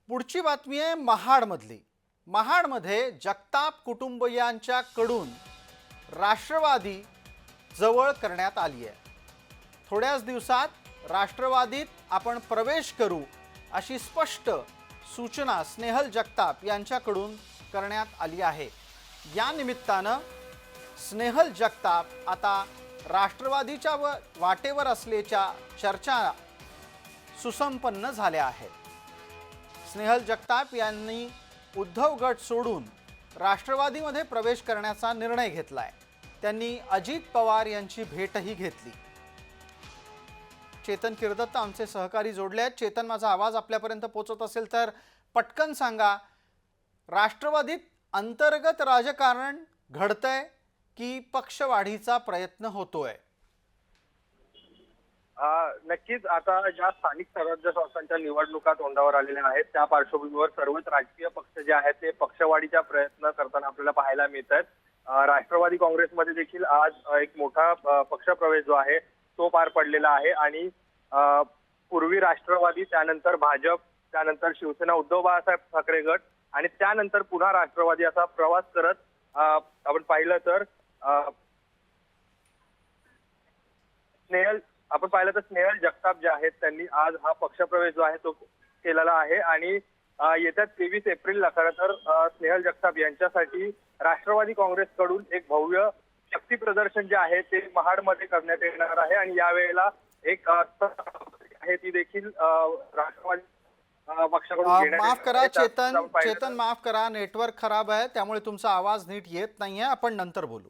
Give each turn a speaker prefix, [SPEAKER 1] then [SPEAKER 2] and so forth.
[SPEAKER 1] पुढची बातमी आहे महाडमधली। महाडमध्ये जगताप कुटुंबियांच्याकडून राष्ट्रवादी जवळ करण्यात आली आहे। थोड्याच दिवसात राष्ट्रवादीत आपण प्रवेश करू अशी स्पष्ट सूचना स्नेहल जगताप यांच्याकडून करण्यात आली आहे। या निमित्तानं स्नेहल जगताप आता राष्ट्रवादीच्या वाटेवर असल्याच्या चर्चा सुसंपन्न झाल्या आहेत। स्नेहल जगताप यांनी उद्धव गट सोडून राष्ट्रवादीमध्ये प्रवेश करण्याचा निर्णय घेतलाय। त्यांनी अजित पवार यांची भेटही घेतली। चेतन किर्दत्त आमचे सहकारी जोडले आहेत। चेतन, माझा आवाज आपल्यापर्यंत पोहोचत असेल तर पटकन सांगा, राष्ट्रवादीत अंतर्गत राजकारण घडतंय की पक्षवाढीचा प्रयत्न होतोय?
[SPEAKER 2] नक्कीच आता ज्या स्थानिक स्वराज्य संस्थांच्या निवडणुका तोंडावर आलेल्या आहेत त्या पार्श्वभूमीवर सर्वच राजकीय पक्ष जे आहेत ते पक्षवाढीचा प्रयत्न करताना आपल्याला पाहायला मिळत आहेत। राष्ट्रवादी काँग्रेसमध्ये देखील आज एक मोठा पक्षप्रवेश जो आहे तो पार पडलेला आहे आणि पूर्वी राष्ट्रवादी, त्यानंतर भाजप, त्यानंतर शिवसेना उद्धव बाळासाहेब ठाकरे गट आणि त्यानंतर पुन्हा राष्ट्रवादी असा प्रवास करत आपण पाहिलं तर स्नेहल जगताप जे आहेत त्यांनी आज हा पक्षप्रवेश जो आहे तो केलेला आहे आणि येत्या 23 एप्रिलला खरं तर स्नेहल जगताप यांच्यासाठी राष्ट्रवादी काँग्रेसकडून एक भव्य शक्ती प्रदर्शन जे आहे ते महाडमध्ये करण्यात येणार आहे आणि यावेळेला एक आहे ती देखील राष्ट्रवादी पक्षाकडून
[SPEAKER 1] माफ करा चेतन, माफ करा, नेटवर्क खराब आहे त्यामुळे तुमचा आवाज नीट येत नाहीये। आपण नंतर बोलू।